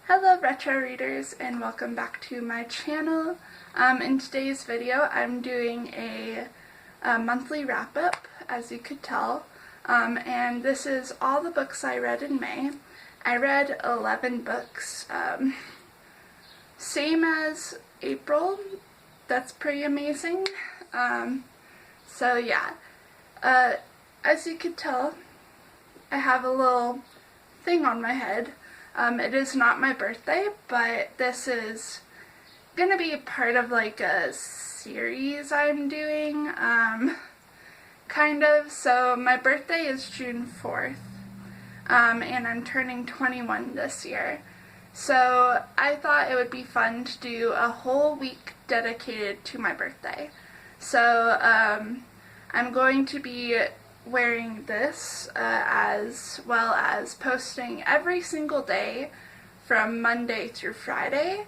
Hello retro readers and welcome back to my channel. In today's video I'm doing a monthly wrap-up, as you could tell, and this is all the books I read in May. I read 11 books, same as April. That's pretty amazing. So yeah, as you could tell, I have a little thing on my head. It is not my birthday, but this is gonna be part of like a series I'm doing, kind of. So my birthday is June 4th, and I'm turning 21 this year. So I thought it would be fun to do a whole week dedicated to my birthday. So I'm going to be wearing this as well as posting every single day from Monday through Friday.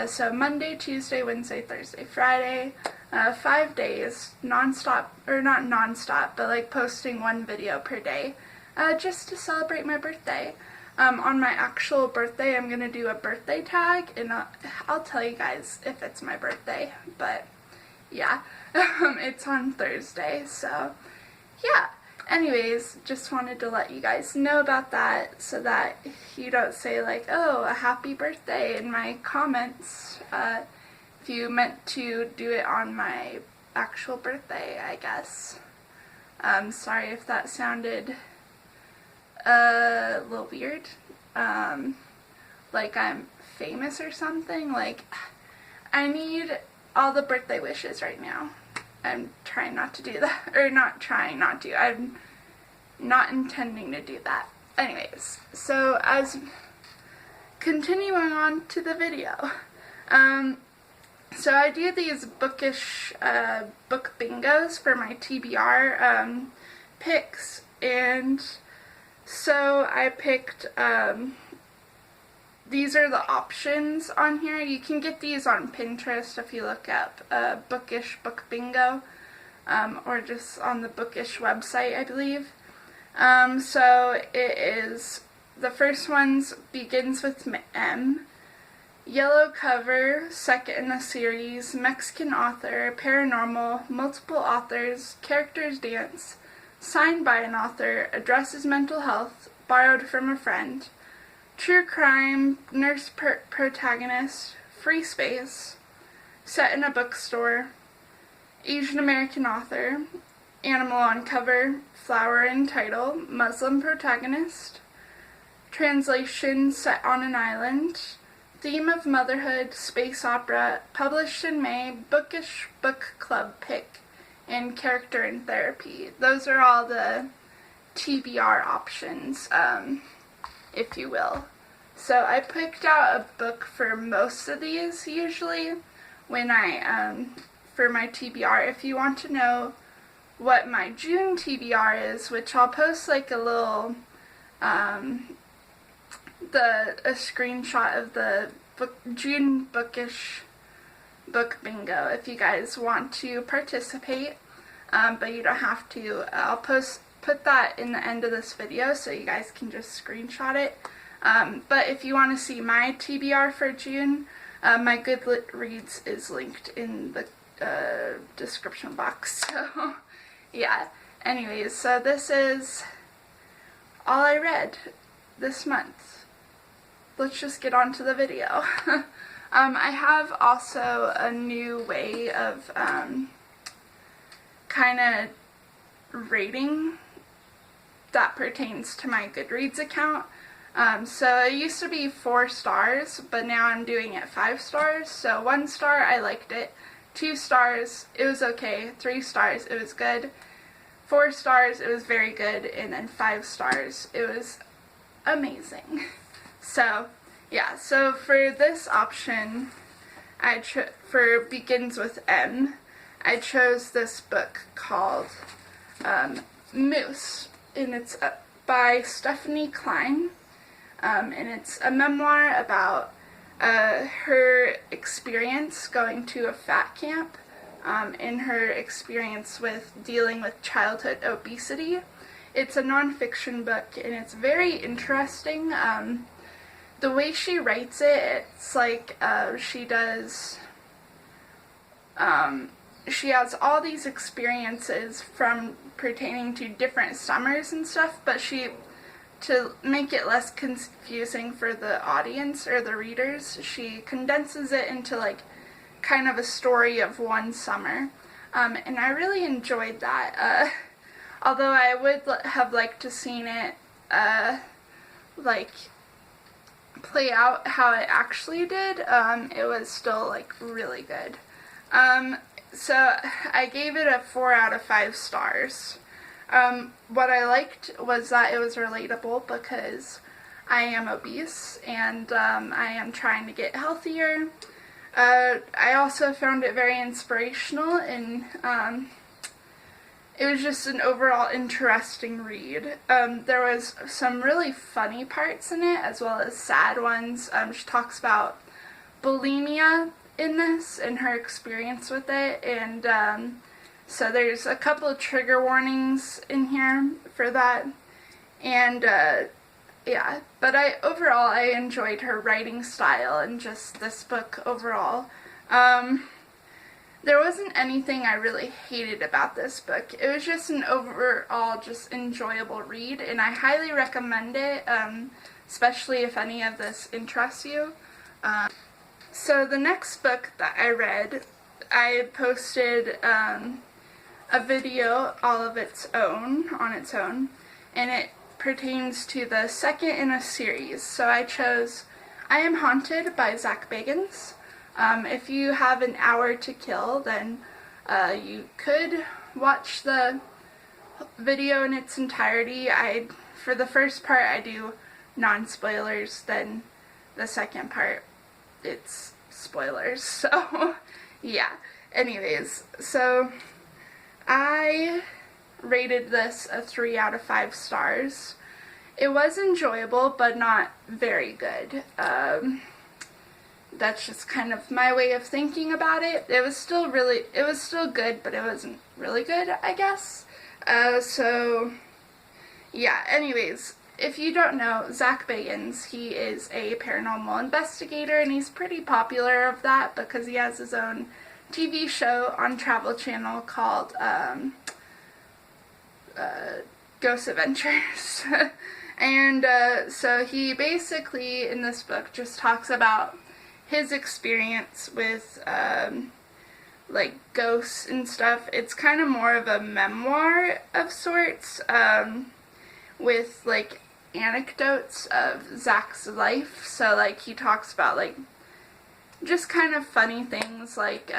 So Monday, Tuesday, Wednesday, Thursday, Friday, 5 days, non-stop, or not non-stop, but like posting one video per day, just to celebrate my birthday. On my actual birthday, I'm gonna do a birthday tag, and I'll tell you guys if it's my birthday, but yeah, it's on Thursday, so yeah. Anyways, just wanted to let you guys know about that so that you don't say like, oh, a happy birthday in my comments, if you meant to do it on my actual birthday, I guess. Sorry if that sounded a little weird, like I'm famous or something. Like, I need all the birthday wishes right now. I'm trying not to do that, or not trying not to, I'm not intending to do that. Anyways, so as continuing on to the video, so I do these bookish, book bingos for my TBR, picks, and so I picked, these are the options on here. You can get these on Pinterest if you look up bookish book bingo, or just on the bookish website, I believe. So it is, the first one's begins with M, yellow cover, second in the series, Mexican author, paranormal, multiple authors, characters dance, signed by an author, addresses mental health, borrowed from a friend, true crime, nurse protagonist, free space, set in a bookstore, Asian American author, animal on cover, flower in title, Muslim protagonist, translation set on an island, theme of motherhood, space opera, published in May, bookish book club pick, and character in therapy. Those are all the TBR options, if you will. So I picked out a book for most of these usually when I, for my TBR. If you want to know what my June TBR is, which I'll post like a little, a screenshot of the June bookish book bingo if you guys want to participate, but you don't have to. I'll put that in the end of this video so you guys can just screenshot it. But if you want to see my TBR for June, my Goodreads is linked in the description box. So yeah, anyways, so this is all I read this month. Let's just get on to the video. I have also a new way of kind of rating that pertains to my Goodreads account. So it used to be 4 stars, but now I'm doing it 5 stars. So 1 star, I liked it. 2 stars, it was okay. 3 stars, it was good. 4 stars, it was very good. And then 5 stars, it was amazing. So yeah, so for this option, for begins with M, I chose this book called Moose, and it's by Stephanie Klein, and it's a memoir about her experience going to a fat camp, and her experience with dealing with childhood obesity. It's a nonfiction book, and it's very interesting. the way she writes it, it's like she has all these experiences from pertaining to different summers and stuff, but to make it less confusing for the audience or the readers, she condenses it into like kind of a story of one summer. And I really enjoyed that. Although I would have liked to seen it like play out how it actually did, it was still like really good. So I gave it a 4 out of 5 stars. What I liked was that it was relatable because I am obese and I am trying to get healthier. I also found it very inspirational, and it was just an overall interesting read. There was some really funny parts in it as well as sad ones. She talks about bulimia in this and her experience with it, and so there's a couple of trigger warnings in here for that, and yeah, but overall I enjoyed her writing style and just this book overall. There wasn't anything I really hated about this book. It was just an overall just enjoyable read, and I highly recommend it, especially if any of this interests you. So the next book that I read, I posted a video all of its own, on its own, and it pertains to the second in a series. So I chose I Am Haunted by Zach Bagans. If you have an hour to kill, then you could watch the video in its entirety. For the first part, I do non-spoilers, then the second part, it's spoilers, so yeah. Anyways, so I rated this a 3 out of 5 stars. It was enjoyable, but not very good. That's just kind of my way of thinking about it. It was still good, but it wasn't really good, I guess. So yeah, anyways, if you don't know, Zach Bagans, he is a paranormal investigator, and he's pretty popular of that because he has his own TV show on Travel Channel called Ghost Adventures. And so he basically, in this book, just talks about his experience with like ghosts and stuff. It's kind of more of a memoir of sorts, with like anecdotes of Zach's life. So like he talks about like just kind of funny things, like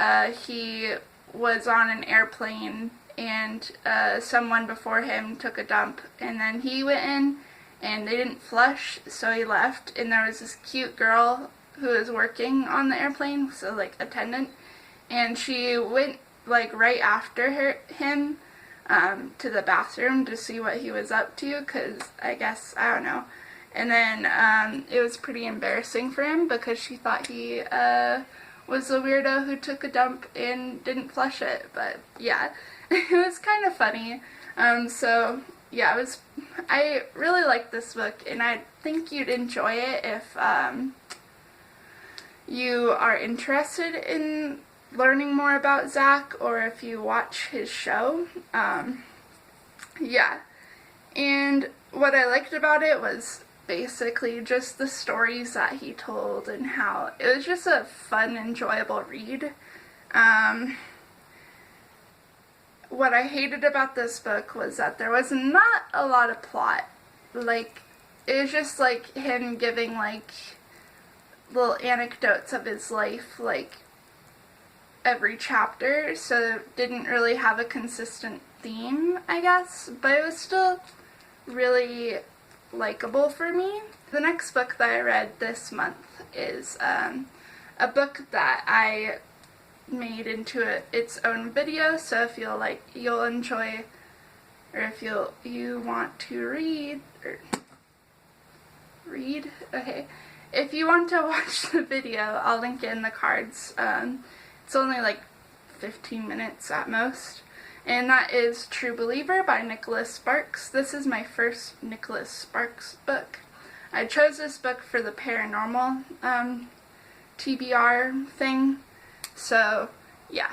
he was on an airplane and someone before him took a dump, and then he went in and they didn't flush, so he left, and there was this cute girl who was working on the airplane, so like attendant, and she went like right after him to the bathroom to see what he was up to, because I guess, I don't know. And then it was pretty embarrassing for him because she thought he was the weirdo who took a dump and didn't flush it. But yeah, it was kind of funny. So yeah, I really liked this book, and I think you'd enjoy it if you are interested in learning more about Zach, or if you watch his show. Yeah, and what I liked about it was basically just the stories that he told, and how it was just a fun, enjoyable read. What I hated about this book was that there was not a lot of plot. Like, it was just like him giving like little anecdotes of his life, like every chapter, so it didn't really have a consistent theme, I guess, but it was still really likable for me. The next book that I read this month is a book that I made into its own video, so if you'll enjoy, or if you want to read, okay, if you want to watch the video, I'll link it in the cards. It's only like 15 minutes at most, and that is True Believer by Nicholas Sparks. This is my first Nicholas Sparks book. I chose this book for the paranormal TBR thing. So, yeah.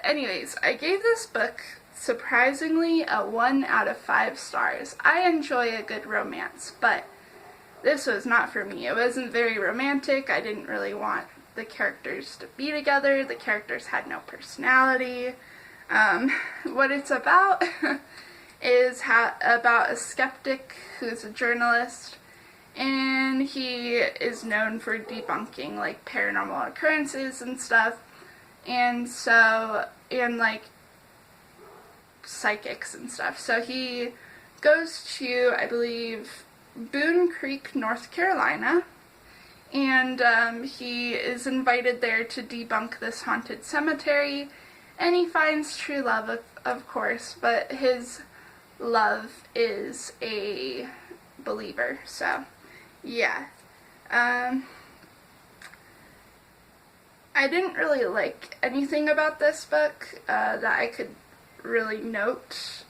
Anyways, I gave this book, surprisingly, a 1 out of 5 stars. I enjoy a good romance, but this was not for me. It wasn't very romantic. I didn't really want the characters to be together. The characters had no personality. What it's about is about a skeptic who's a journalist, and he is known for debunking like paranormal occurrences and stuff, and like psychics and stuff. So he goes to, I believe, Boone Creek, North Carolina, and he is invited there to debunk this haunted cemetery, and he finds true love, of course, but his love is a believer. So, yeah. I didn't really like anything about this book that I could really note.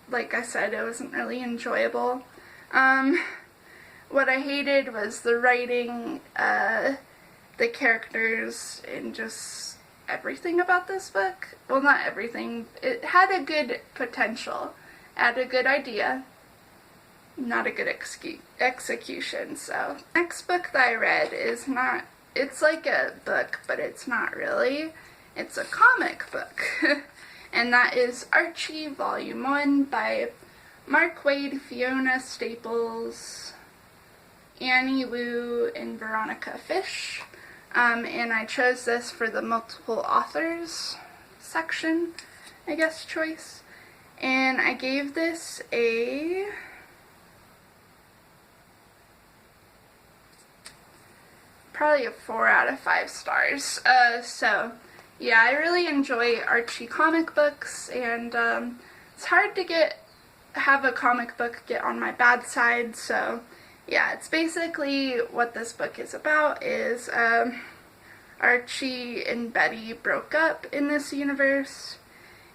Like I said, it wasn't really enjoyable. What I hated was the writing, the characters, and just everything about this book. Well, not everything. It had a good potential, had a good idea, not a good execution. So, next book that I read is not, it's like a book, but it's not really. It's a comic book. And that is Archie Volume 1 by Mark Waid, Fiona Staples, Annie Wu, and Veronica Fish. And I chose this for the multiple authors section, I guess, choice. And I gave this probably a 4 out of 5 stars. So, yeah, I really enjoy Archie comic books, and it's hard to have a comic book get on my bad side, so yeah, it's basically what this book is about is Archie and Betty broke up in this universe,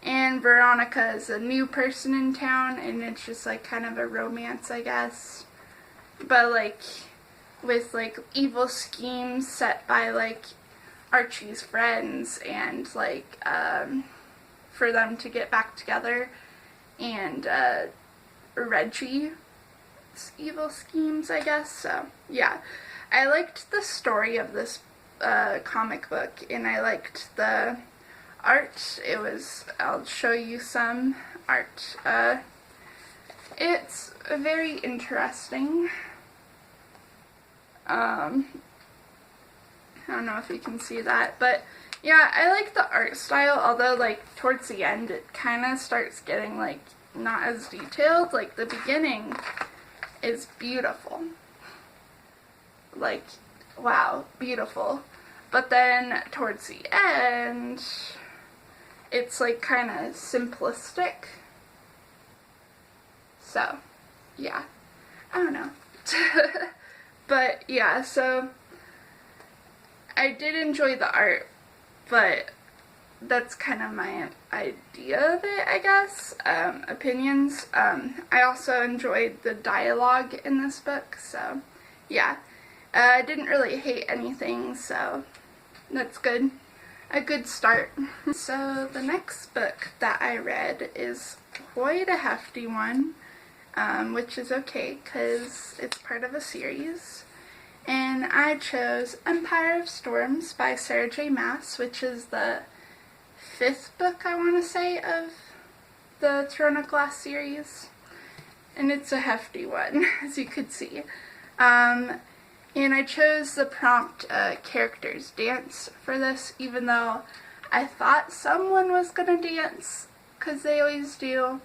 and Veronica is a new person in town, and it's just like kind of a romance, I guess, but like with like evil schemes set by like Archie's friends, and like for them to get back together, and Reggie's evil schemes, I guess. So yeah, I liked the story of this comic book, and I liked the art. I'll show you some art. It's very interesting. I don't know if you can see that, but yeah, I like the art style, although like towards the end it kind of starts getting like not as detailed. Like the beginning is beautiful, like wow, beautiful, but then towards the end it's like kind of simplistic. So yeah, I don't know. But yeah, so I did enjoy the art, but that's kind of my idea of it, I guess. Opinions. I also enjoyed the dialogue in this book, so yeah. I didn't really hate anything, so that's good. A good start. So the next book that I read is quite a hefty one, which is okay because it's part of a series. And I chose Empire of Storms by Sarah J. Maas, which is the 5th book, I want to say, of the Throne of Glass series. And it's a hefty one, as you could see. And I chose the prompt characters dance for this, even though I thought someone was going to dance, because they always do,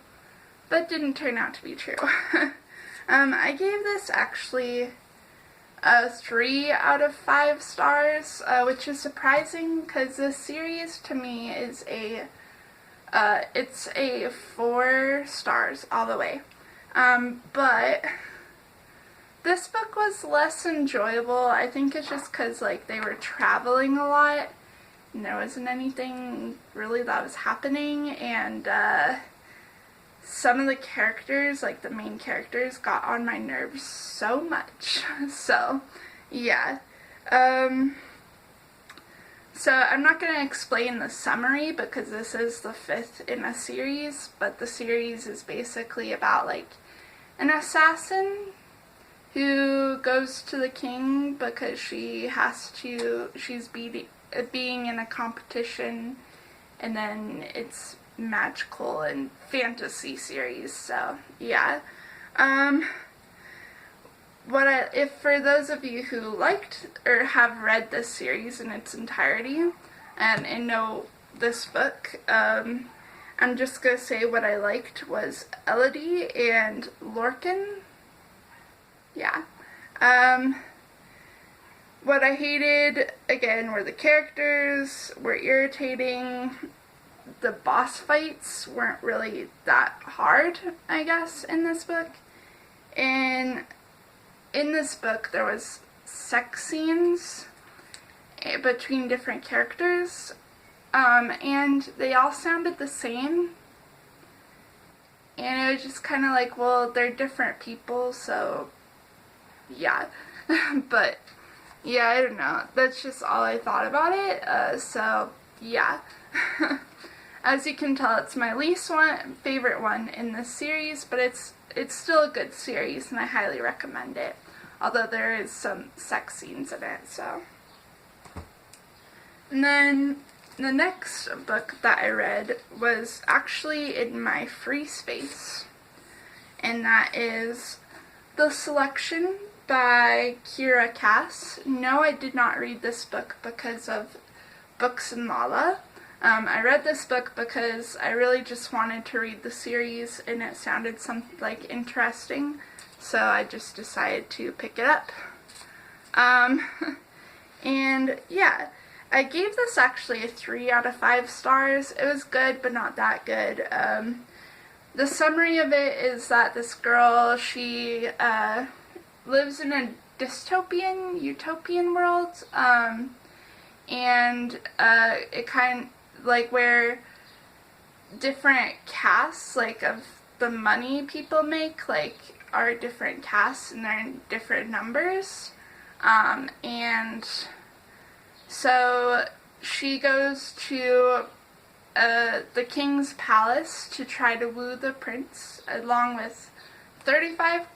but didn't turn out to be true. I gave this actually 3 out of 5 stars, which is surprising because this series to me is it's a 4 stars all the way. But this book was less enjoyable. I think it's just because like they were traveling a lot and there wasn't anything really that was happening, and some of the characters, like the main characters, got on my nerves so much. So, yeah. So I'm not going to explain the summary because this is the 5th in a series, but the series is basically about like an assassin who goes to the king because she's being in a competition, and then it's magical and fantasy series. So yeah. If for those of you who liked or have read this series in its entirety and know this book, I'm just gonna say what I liked was Elodie and Lorcan. Yeah. What I hated, again, were the characters were irritating. The boss fights weren't really that hard, I guess, in this book. And in this book, there was sex scenes between different characters, and they all sounded the same. And it was just kind of like, well, they're different people, so yeah. But yeah, I don't know. That's just all I thought about it. So yeah. As you can tell, it's my least favorite one in this series, but it's still a good series, and I highly recommend it. Although there is some sex scenes in it, so. And then the next book that I read was actually in my free space, and that is The Selection by Kira Cass. No, I did not read this book because of Books and Lala. I read this book because I really just wanted to read the series, and it sounded like interesting, so I just decided to pick it up. And yeah, I gave this actually a 3 out of 5 stars. It was good, but not that good. The summary of it is that this girl, she lives in a utopian world, and it kind of like where different castes, like of the money people make, like are different castes and they're in different numbers, and so she goes to the king's palace to try to woo the prince along with 35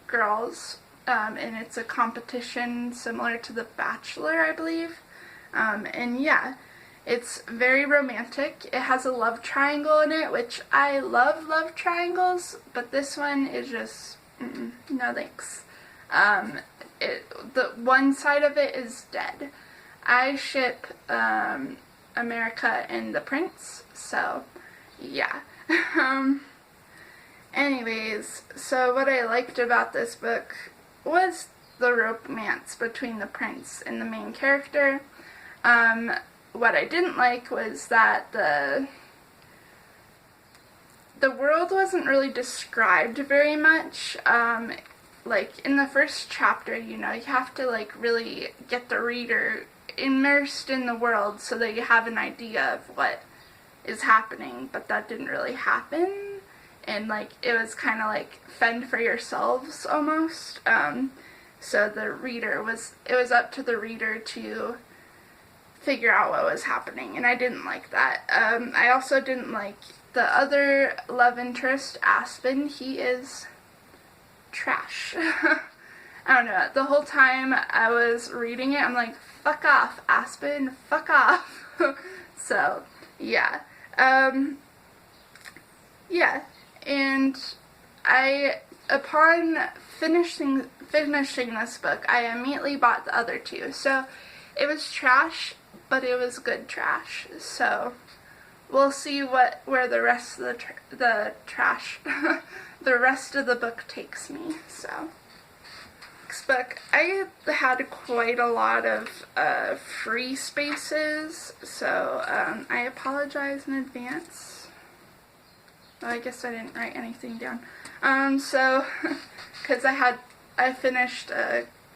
girls, and it's a competition similar to The Bachelor, I believe. And yeah, it's very romantic. It has a love triangle in it, which I love triangles, but this one is just no thanks. The one side of it is dead. I ship America and the prince, so yeah. Anyways, so what I liked about this book was the romance between the prince and the main character. What I didn't like was that the world wasn't really described very much. Like in the first chapter, you have to like really get the reader immersed in the world so that you have an idea of what is happening, but that didn't really happen, and like it was kind of like fend for yourselves almost. So it was up to the reader to figure out what was happening, and I didn't like that. I also didn't like the other love interest, Aspen. He is trash. I don't know, the whole time I was reading it, I'm like, fuck off, Aspen, fuck off. So, yeah. Yeah, and upon finishing this book, I immediately bought the other two. So, it was trash, but it was good trash. So, we'll see where the rest of the trash, the rest of the book takes me. So, next book, I had quite a lot of free spaces, so I apologize in advance. Well, I guess I didn't write anything down. So, because I finished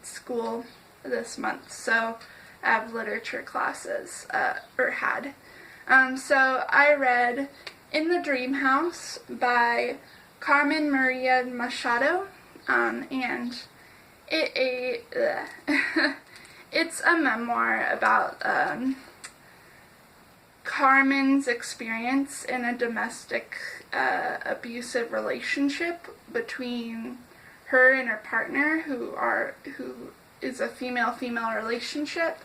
school this month, so I have literature classes, or had. So I read In the Dream House by Carmen Maria Machado, and it's a memoir about Carmen's experience in a domestic abusive relationship between her and her partner, who is a female-female relationship,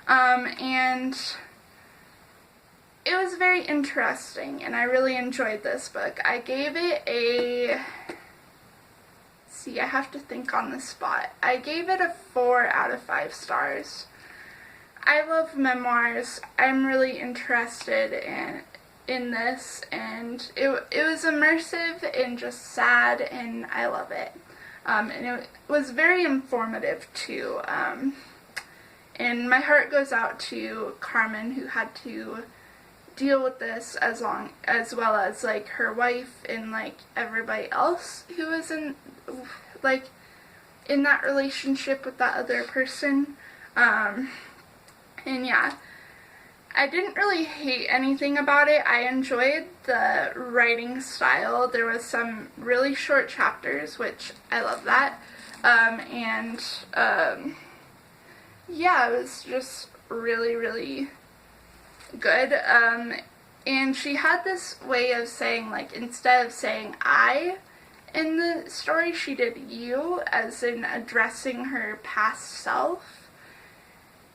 and it was very interesting, and I really enjoyed this book. I gave it I have to think on the spot. I gave it a 4 out of 5 stars. I love memoirs. I'm really interested in this, and it was immersive and just sad, and I love it. And it was very informative too. And my heart goes out to Carmen, who had to deal with this as well as like her wife and like everybody else who was in that relationship with that other person. And yeah, I didn't really hate anything about it. I enjoyed the writing style. There was some really short chapters, which I love that. Yeah, it was just really, really good. And she had this way of saying, like, instead of saying I in the story, she did you, as in addressing her past self.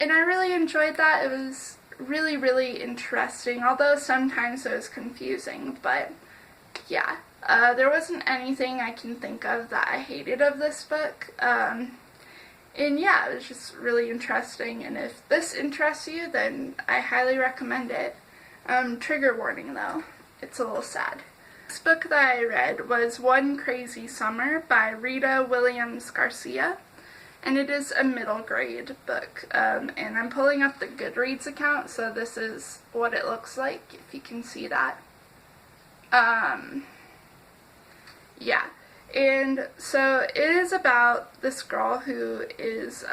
And I really enjoyed that. It was really, really interesting, although sometimes it was confusing. But yeah, there wasn't anything I can think of that I hated of this book. And yeah, it was just really interesting, and if this interests you, then I highly recommend it. Trigger warning though, it's a little sad. This book that I read was One Crazy Summer by Rita Williams Garcia, and it is a middle grade book. And I'm pulling up the Goodreads account, so this is what it looks like, if you can see that. Yeah. And so it is about this girl who is,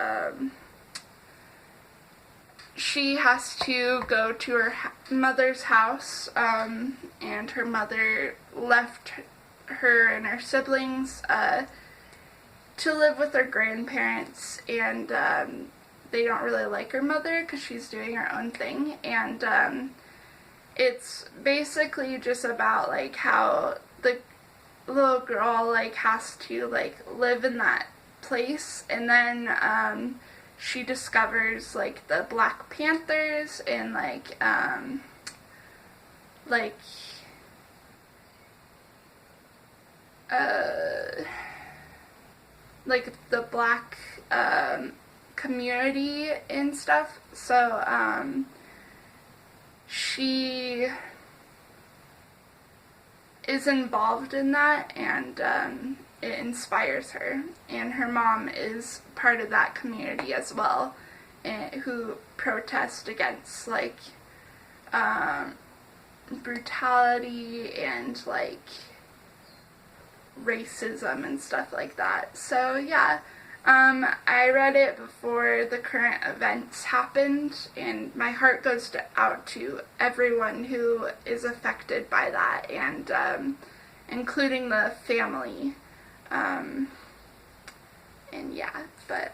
she has to go to her mother's house, and her mother left her and her siblings to live with her grandparents, and they don't really like her mother because she's doing her own thing, and it's basically just about like how the little girl like has to like live in that place, and then she discovers like the Black Panthers and like the black community and stuff. So she is involved in that, and it inspires her, and her mom is part of that community as well, who protest against like brutality and like racism and stuff like that. So yeah, I read it before the current events happened, and my heart goes out to everyone who is affected by that, and including the family. And yeah, but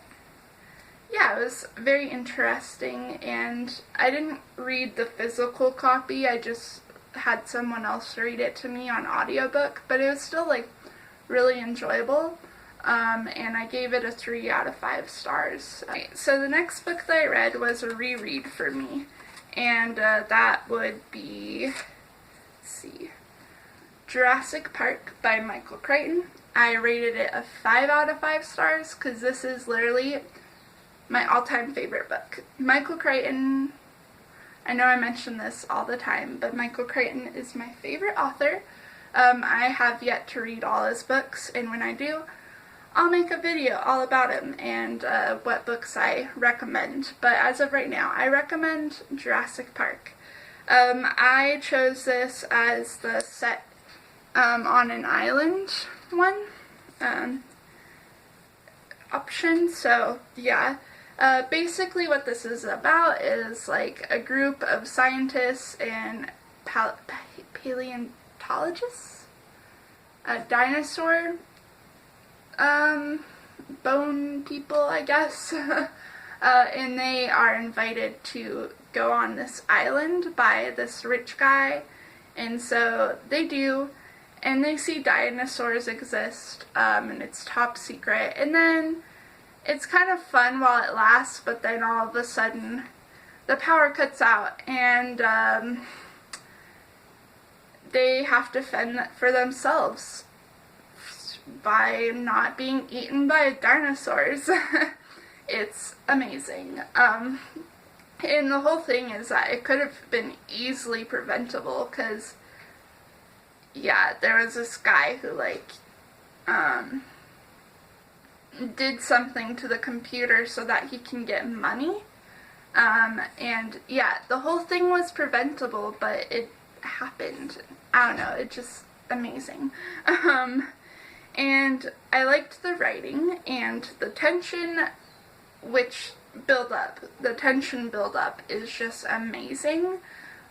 yeah, it was very interesting, and I didn't read the physical copy, I just had someone else read it to me on audiobook, but it was still like really enjoyable. And I gave it a 3 out of 5 stars. So the next book that I read was a reread for me, and that would be, let's see, Jurassic Park by Michael Crichton. I rated it a 5 out of 5 stars because this is literally my all-time favorite book. Michael Crichton, I know I mention this all the time, but Michael Crichton is my favorite author. I have yet to read all his books, and when I do, I'll make a video all about him and what books I recommend. But as of right now, I recommend Jurassic Park. I chose this as the set on an island one option. So yeah, basically what this is about is like a group of scientists and paleontologists, dinosaur bone people, I guess. And they are invited to go on this island by this rich guy, and so they do, and they see dinosaurs exist, and it's top secret, and then it's kind of fun while it lasts, but then all of a sudden the power cuts out, and they have to fend for themselves by not being eaten by dinosaurs. It's amazing. And the whole thing is that it could have been easily preventable, because, yeah, there was this guy who, like, did something to the computer so that he can get money. And, yeah, the whole thing was preventable, but it happened. I don't know, it's just amazing. And I liked the writing and the tension the tension build up is just amazing.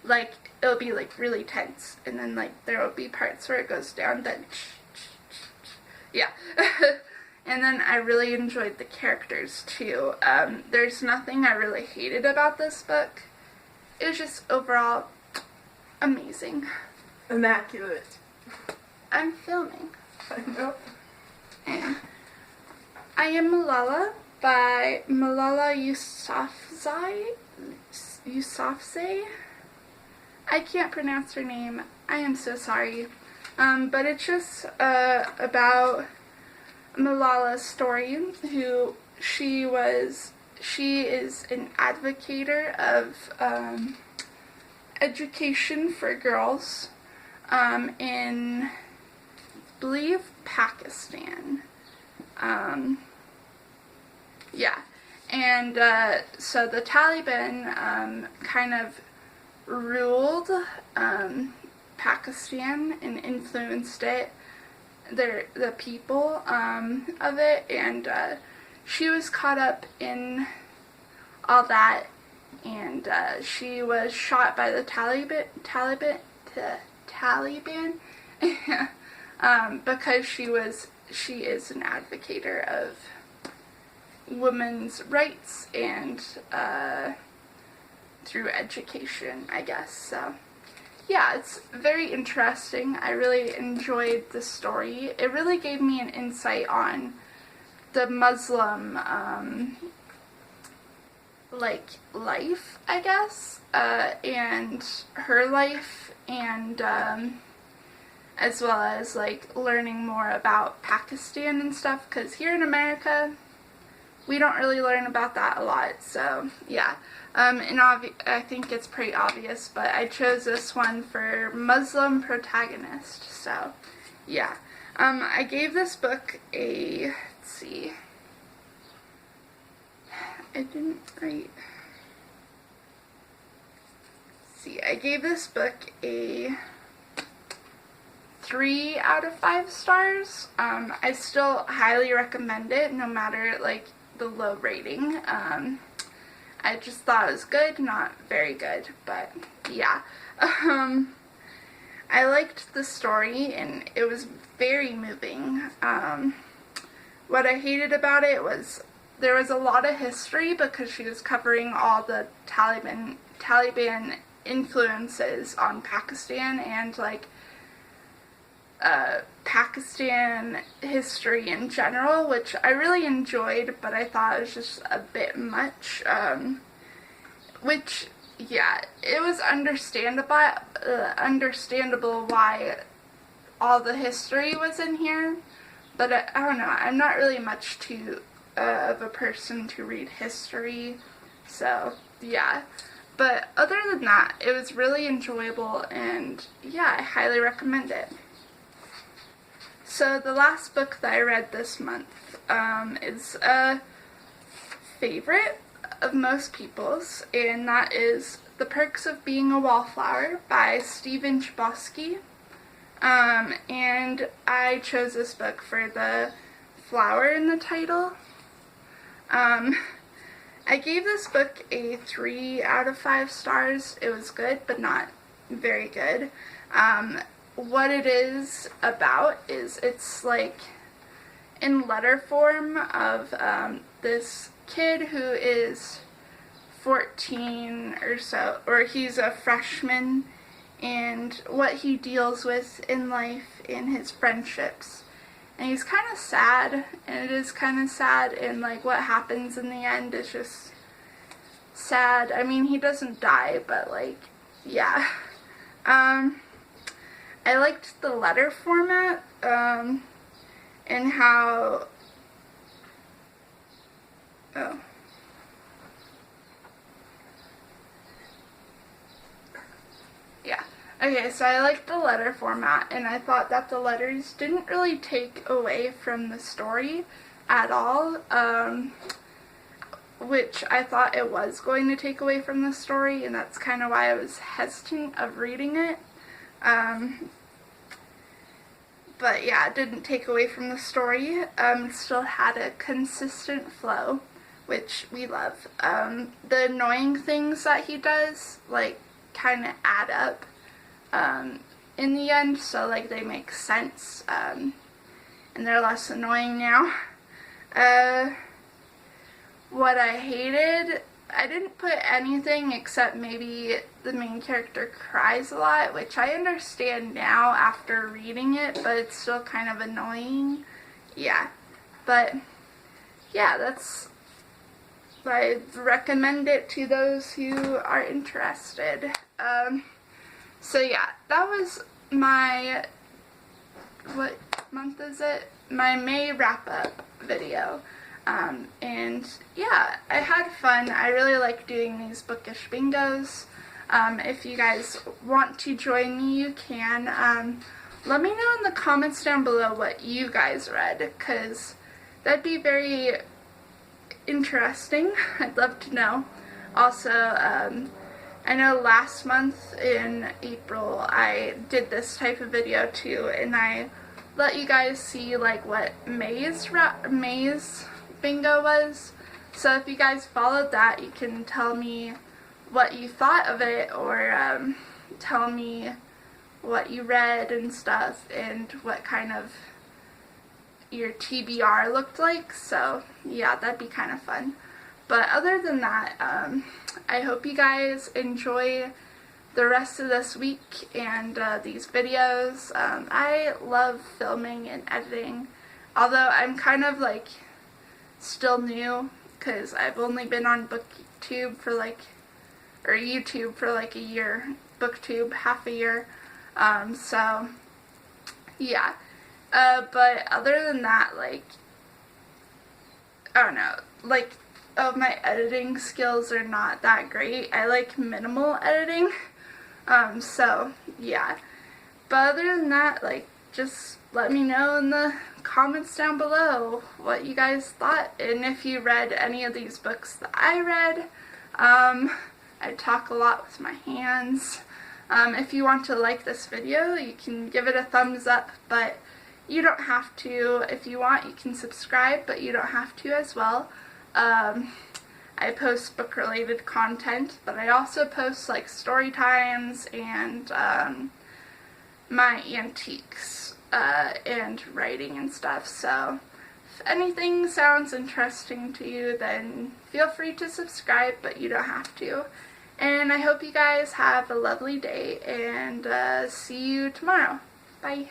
Like, it'll be like really tense, and then like there will be parts where it goes down, then yeah. And then I really enjoyed the characters too. There's nothing I really hated about this book. It was just overall amazing. Immaculate. I'm filming. I know. And I Am Malala by Malala Yousafzai. I can't pronounce her name. I am so sorry. But it's just about Malala's story, who she is an advocate of education for girls in, I believe, Pakistan. Yeah, and so the Taliban kind of ruled Pakistan and influenced it, the people of it, and she was caught up in all that, and she was shot by the Taliban because she is an advocate of women's rights and through education, I guess. So yeah, it's very interesting. I really enjoyed the story. It really gave me an insight on the Muslim like life, I guess, and her life, and as well as like learning more about Pakistan and stuff, because here in America we don't really learn about that a lot. So yeah, and I think it's pretty obvious, but I chose this one for Muslim protagonist. So yeah, I gave this book a, let's see, I didn't write, see, I gave this book a 3 out of 5 stars. I still highly recommend it, no matter like the low rating. I just thought it was good, not very good, but yeah. I liked the story, and it was very moving. What I hated about it was there was a lot of history, because she was covering all the Taliban influences on Pakistan, and like Pakistan history in general, which I really enjoyed, but I thought it was just a bit much, which, yeah, it was understandable why all the history was in here, but I don't know, I'm not really much too of a person to read history, so yeah. But other than that, it was really enjoyable, and yeah, I highly recommend it. So the last book that I read this month is a favorite of most people's, and that is The Perks of Being a Wallflower by Stephen Chbosky. And I chose this book for the flower in the title. I gave this book a 3 out of 5 stars. It was good, but not very good. What it is about is it's like in letter form of this kid who is 14 or so, or he's a freshman, and what he deals with in life in his friendships. And he's kind of sad, and it is kind of sad, and like what happens in the end is just sad. I mean, he doesn't die, but like, yeah. I liked the letter format, and how, oh. Yeah. Okay, so I liked the letter format, and I thought that the letters didn't really take away from the story at all, which I thought it was going to take away from the story, and that's kind of why I was hesitant of reading it. But yeah, it didn't take away from the story. It still had a consistent flow, which we love. The annoying things that he does, like, kind of add up in the end, so like they make sense, and they're less annoying now. What I hated, I didn't put anything except maybe the main character cries a lot, which I understand now after reading it, but it's still kind of annoying. Yeah, but yeah, that's, I recommend it to those who are interested. So yeah, that was my, what month is it? My May wrap-up video. And yeah, I had fun. I really like doing these bookish bingos. If you guys want to join me, you can. Let me know in the comments down below what you guys read, because that'd be very interesting. I'd love to know. Also, I know last month in April I did this type of video too, and I let you guys see like what May's bingo was. So if you guys followed that, you can tell me what you thought of it, or tell me what you read and stuff, and what kind of your TBR looked like. So yeah, that'd be kind of fun. But other than that, I hope you guys enjoy the rest of this week and these videos. I love filming and editing, although I'm kind of like still new, because I've only been on BookTube for like, or YouTube for like a year, BookTube half a year, so yeah, but other than that, like, I don't know, like, my editing skills are not that great. I like minimal editing, so yeah, but other than that, like, just let me know in the comments down below what you guys thought, and if you read any of these books that I read. I talk a lot with my hands. If you want to like this video, you can give it a thumbs up, but you don't have to. If you want, you can subscribe, but you don't have to as well. I post book-related content, but I also post like story times and my antiques and writing and stuff. So if anything sounds interesting to you, then feel free to subscribe, but you don't have to. And I hope you guys have a lovely day, and see you tomorrow. Bye.